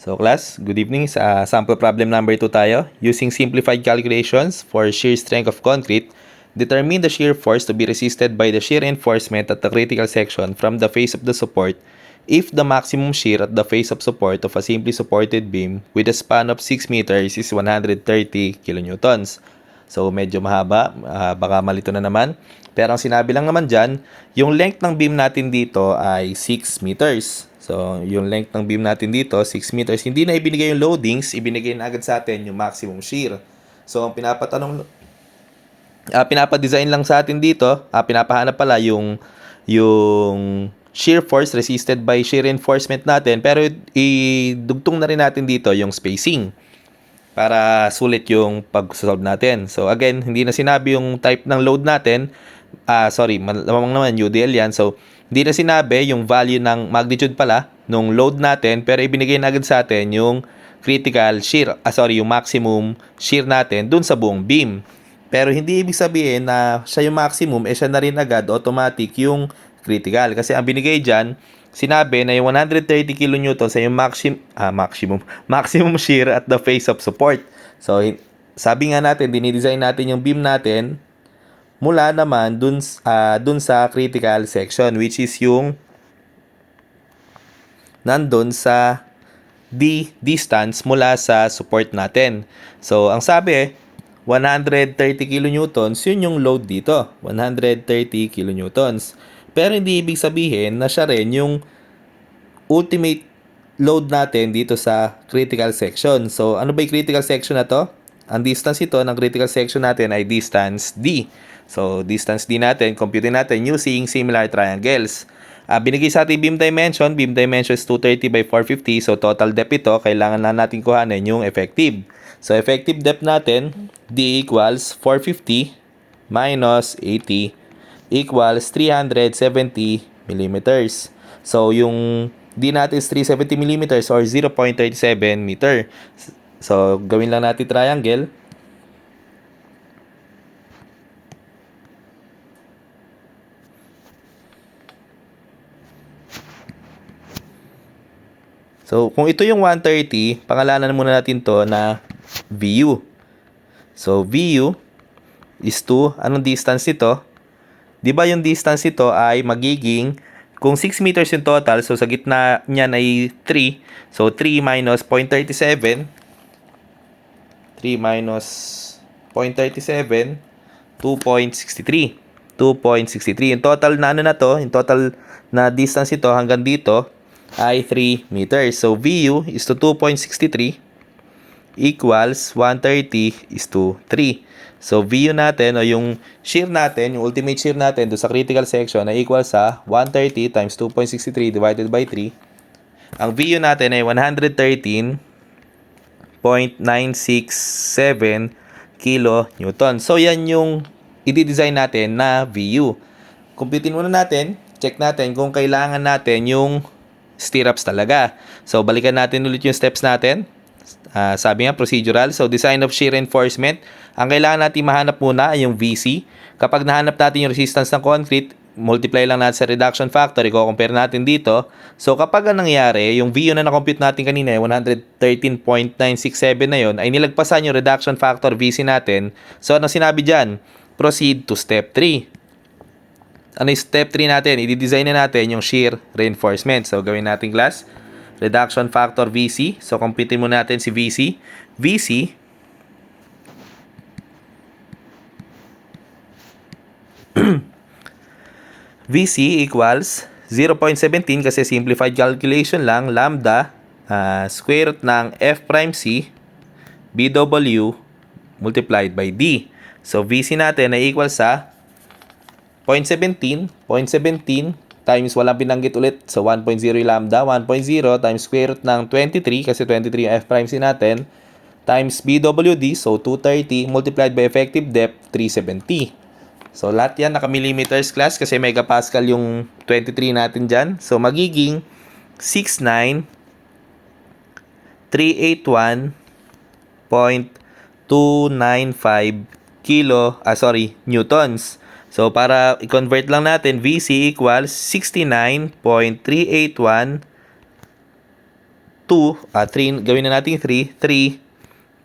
So class, good evening. Sa sample problem number 2 tayo. Using simplified calculations for shear strength of concrete, determine the shear force to be resisted by the shear reinforcement at the critical section from the face of the support if the maximum shear at the face of support of a simply supported beam with a span of 6 meters is 130 kilonewtons. So medyo mahaba, baka malito na naman. Pero ang sinabi lang naman dyan, yung length ng beam natin dito ay 6 meters. So yung length ng beam natin dito, 6 meters. Hindi na ibinigay yung loadings, ibinigay na agad sa atin yung maximum shear. So ang pinapadesign lang sa atin dito, pinapahanap pala yung shear force resisted by shear reinforcement natin, pero idugtong na rin natin dito yung spacing para sulit yung pag-solve natin. So again, hindi na sinabi yung type ng load natin. Malamang naman UDL yan. So hindi na sinabi yung value ng magnitude pala nung load natin, pero ibinigay na agad sa atin yung critical shear, yung maximum shear natin dun sa buong beam. Pero hindi ibig sabihin na siya yung maximum, siya na rin agad automatic yung critical. Kasi ang binigay dyan, sinabi na yung 130 kN sa yung maximum shear at the face of support. So, sabi nga natin, dinidesign natin yung beam natin mula naman dun sa critical section, which is yung nandun sa distance mula sa support natin. So, ang sabi, 130 kilonewtons, yun yung load dito. 130 kilonewtons. Pero hindi ibig sabihin na siya rin yung ultimate load natin dito sa critical section. So, ano ba yung critical section na to? Ang distance ito ng critical section natin ay distance D. So, distance D natin, computing natin using similar triangles. Binigay sa ating beam dimension is 230 by 450. So, total depth ito, kailangan na natin kuhanin yung effective. So, effective depth natin, D equals 450 minus 80 equals 370 millimeters. So, yung D natin is 370 millimeters or 0.37 meter. So, gawin lang natin triangle. So, kung ito yung 130, pangalanan muna natin to na VU. So, VU is to, anong distance ito? Di ba yung distance ito ay magiging, kung 6 meters yung total, so sa gitna niyan ay 3. So, 3 minus 0.37. 3 minus 0.37, 2.63. 2.63. Yung total na ano na to, yung total na distance ito hanggang dito ay 3 meters. So, VU is to 2.63 equals 130 is to 3. So, VU natin o yung shear natin, yung ultimate shear natin do sa critical section ay equal sa 130 times 2.63 divided by 3. Ang VU natin ay 113.967 kilonewton. So, yan yung i-design natin na VU. Computein muna natin, check natin kung kailangan natin yung stirrups talaga. So, balikan natin ulit yung steps natin. Sabi nga, procedural. So, design of shear reinforcement. Ang kailangan natin mahanap muna ay yung VC. Kapag nahanap natin yung resistance ng concrete, multiply lang natin sa reduction factor. I-compare natin dito. So, kapag ang nangyari, yung VU na na-compute natin kanina, 113.967 na yun, ay nilagpasan yung reduction factor VC natin. So, anong sinabi dyan? Proceed to step 3. Ano yung step 3 natin? I-design na natin yung shear reinforcement. So, gawin natin class. Reduction factor VC. So, compute muna natin si VC. VC VC equals 0.17 kasi simplified calculation lang. Lambda square root ng F prime C BW multiplied by D. So, VC natin ay equal sa 0.17 times walang binanggit ulit. So, 1.0 lambda. 1.0 times square root ng 23 kasi 23 yung F prime C natin times BWD. So, 230 multiplied by effective depth 370. So, lahat yan naka-millimeters class kasi megapascal yung 23 natin dyan. So, magiging 69,381.295 newtons. So, para i-convert lang natin, VC equals 69.381 3, gawin na natin 3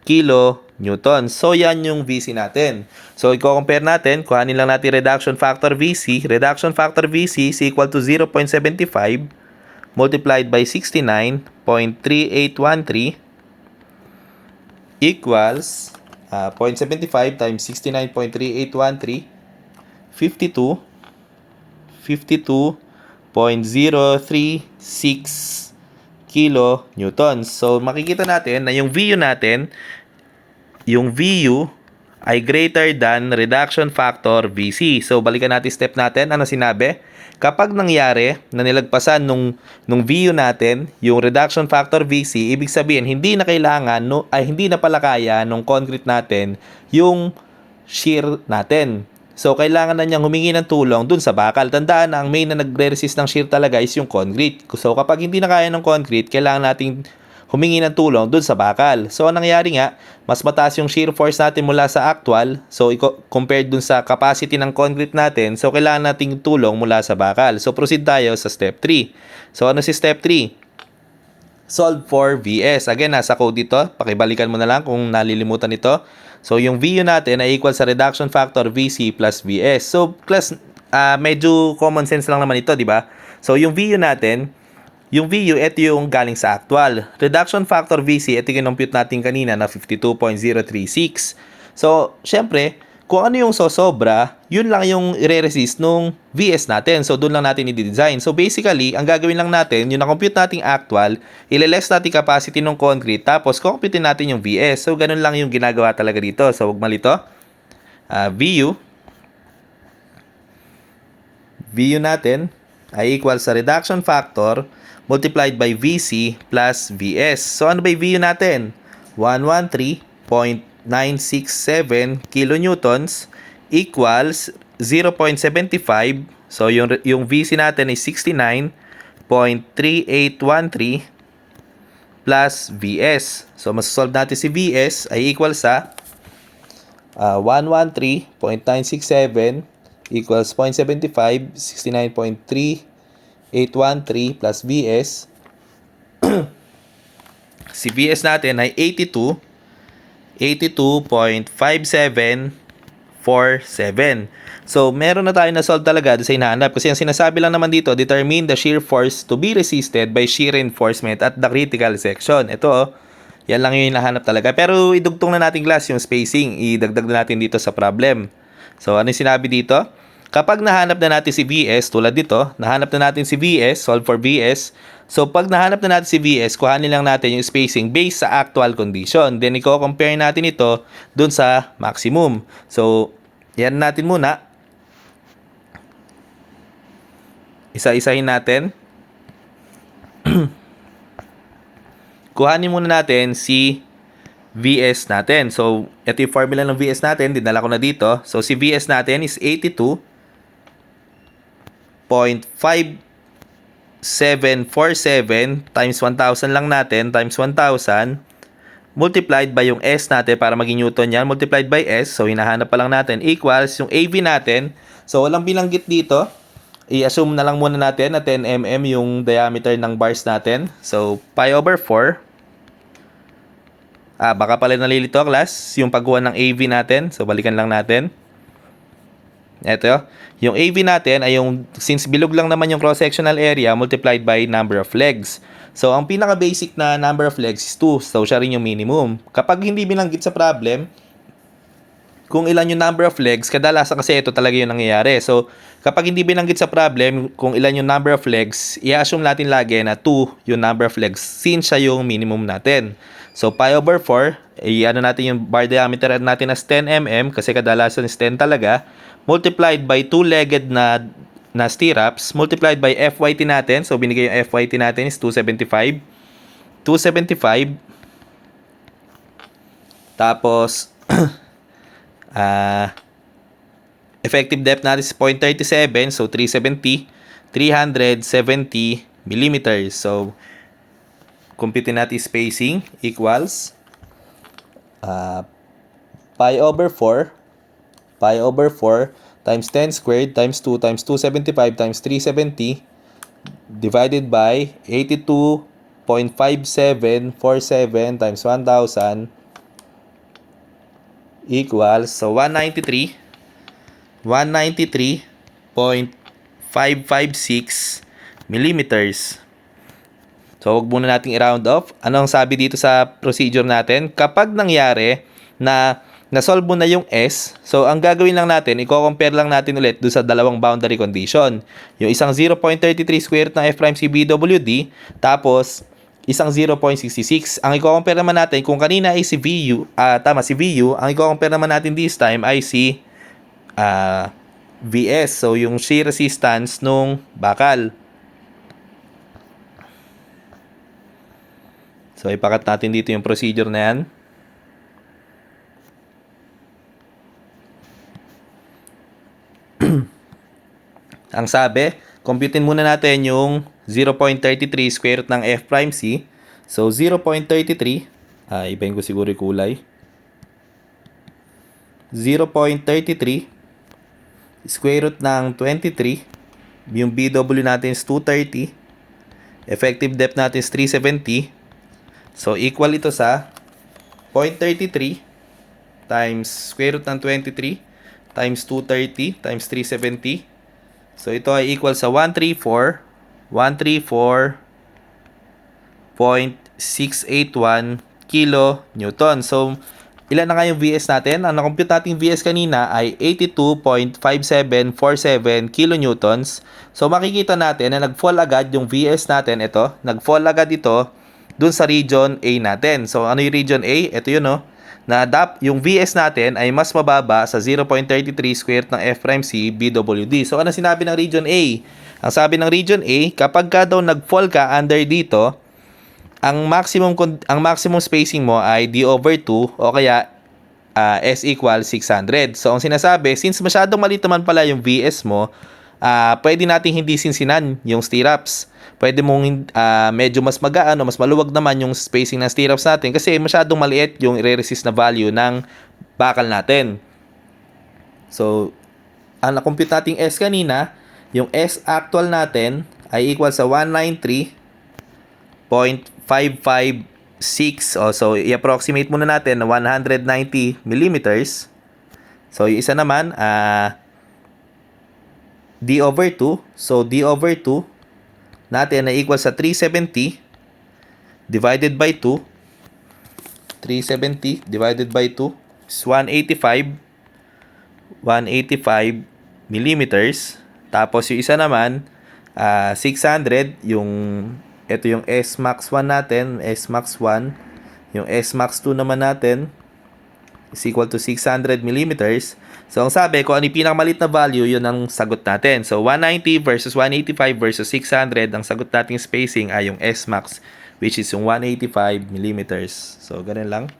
kilonewtons. So, yan yung VC natin. So, i-compare natin, kuhanin lang natin reduction factor VC. Reduction factor VC is equal to 0.75 multiplied by 69.3813 equals 0.75 times 69.3813 52.036 kilonewtons. So, makikita natin na yung VU natin, yung VU ay greater than reduction factor VC. So, balikan natin step natin. Ano sinabi? Kapag nangyari na nilagpasan nung VU natin, yung reduction factor VC, ibig sabihin, hindi na kailangan, hindi na pala kaya nung concrete natin yung shear natin. So, kailangan na niyang humingi ng tulong dun sa bakal. Tandaan na ang main na nagre-resist ng shear talaga is yung concrete. So, kapag hindi na kaya ng concrete, kailangan nating humingi ng tulong dun sa bakal. So, ang nangyari nga, mas mataas yung shear force natin mula sa actual. So, compared dun sa capacity ng concrete natin, so, kailangan nating tulong mula sa bakal. So, proceed tayo sa step 3. So, ano si step 3? Solve for VS. Again, nasa code dito. Pakibalikan mo na lang kung nalilimutan ito. So, yung VU natin ay equal sa reduction factor VC plus VS. So, class, medyo common sense lang naman ito, di ba? So, yung VU natin, yung VU, ito yung galing sa actual. Reduction factor VC, ito yung compute natin kanina na 52.036. So, syempre, kung ano yung sosobra, yun lang yung i-resist nung VS natin. So, doon lang natin i-design. So, basically, ang gagawin lang natin, yung na-compute nating actual, ile-less natin capacity ng concrete, tapos compute natin yung VS. So, ganun lang yung ginagawa talaga dito. So, huwag malito. VU natin ay equal sa reduction factor multiplied by VC plus VS. So, ano ba yung VU natin? 113.967 kilonewtons equals 0.75. So, yung VC natin is 69.3813 plus VS. So, masasolve natin si VS ay equal sa 113.967 equals 0.75, 69.3813 plus VS. Si VS natin ay 82.5747. So, meron na tayo na solve talaga sa hinahanap. Kasi ang sinasabi lang naman dito, determine the shear force to be resisted by shear reinforcement at the critical section. Ito, yan lang yung hinahanap talaga. Pero idugtong na natin class yung spacing. Idagdag na natin dito sa problem. So, ano yung sinabi dito? Kapag nahanap na natin si VS, tulad dito, nahanap na natin si VS, solve for VS. So, pag nahanap na natin si VS, kuhanin lang natin yung spacing based sa actual condition. Then, i-compare natin ito dun sa maximum. So, yan natin muna. Isa-isahin natin. Kuhanin muna natin si VS natin. So, ito yung formula ng VS natin. Dinala ko na dito. So, si VS natin is 82.5747 times 1,000 lang natin times 1,000 multiplied by yung S natin para maging Newton yan multiplied by S. So, hinahanap pa lang natin equals yung AV natin. So, walang binanggit dito. I-assume na lang muna natin na 10 mm yung diameter ng bars natin. So, pi over 4. Baka pala nalilito class yung pagkuha ng AV natin. So, balikan lang natin. Ito, yung AV natin ay yung, since bilog lang naman yung cross-sectional area multiplied by number of legs. So, ang pinaka-basic na number of legs is 2. So, siya rin yung minimum. Kapag hindi binanggit sa problem, kung ilan yung number of legs, kadalasan kasi ito talaga yung nangyayari. So, kapag hindi binanggit sa problem, kung ilan yung number of legs, i-assume natin lagi na 2 yung number of legs since siya yung minimum natin. So, pi over 4, i-ano natin yung bar diameter natin as 10 mm kasi kadalasan is 10 talaga, multiplied by 2-legged na stirrups, multiplied by FYT natin. So, binigay yung FYT natin is 275. 275. Tapos, effective depth natin is 0.37. So, 370 millimeters. So, compute natin spacing equals pi over 4 times 10 squared times 2 times 275 times 370 divided by 0.5747 times 1,000 equals, so 193.556 millimeters. So, huwag muna nating i-round off. Ano ang sabi dito sa procedure natin? Kapag nangyari na na-solve mo na yung S, so ang gagawin lang natin, i-compare lang natin ulit doon sa dalawang boundary condition. Yung isang 0.33 square root ng F prime C BWD, tapos isang 0.66. Ang i-compare naman natin, kung kanina ay si VU, si VU, ang i-compare naman natin this time ay si VS. So, yung shear resistance nung bakal. So, ipakat natin dito yung procedure na yan. Ang sabi, computein muna natin yung 0.33 square root ng F prime C. So, 0.33, ibahin ko siguro yung kulay. 0.33 square root ng 23. Yung BW natin is 230. Effective depth natin is 370. So, equal ito sa 0.33 times square root ng 23 times 230 times 370. So, ito ay equal sa 134.681 kilonewton. So, ilan na nga yung VS natin? Ang na-compute nating VS kanina ay 82.5747 kilonewtons. So, makikita natin na nag-fall agad yung VS natin. Ito, nag-fall agad ito dun sa region A natin. So, ano yung region A? Ito yun, no? Na yung VS natin ay mas mababa sa 0.33 square ng F prime C BWD. So, ano sinabi ng region A? Ang sabi ng region A, kapag ka daw nag-fall ka under dito, ang maximum spacing mo ay D over 2 o kaya S equals 600. So, ang sinasabi, since masyadong maliit naman pala yung VS mo, pwede nating hindi sinsinan yung stirrups. Pwede mong medyo mas magaan o mas maluwag naman yung spacing ng stirrups natin kasi masyadong maliit yung i-resist na value ng bakal natin. So, ang na-compute nating S kanina, yung S actual natin ay equal sa 193.556. So, i-approximate muna natin na 190 millimeters. So, yung isa naman, D over 2. So, D over 2 natin na equal sa 370 divided by 2. 370 divided by 2 is 185 millimeters. Tapos, yung isa naman, 600. Ito yung S max 1 natin. S max 1. Yung S max 2 naman natin is equal to 600 millimeters. So, ang sabi, kung ano yung pinakamalit na value, yun ang sagot natin. So, 190 versus 185 versus 600, ang sagot nating spacing ay yung S max, which is yung 185 millimeters. So, ganun lang.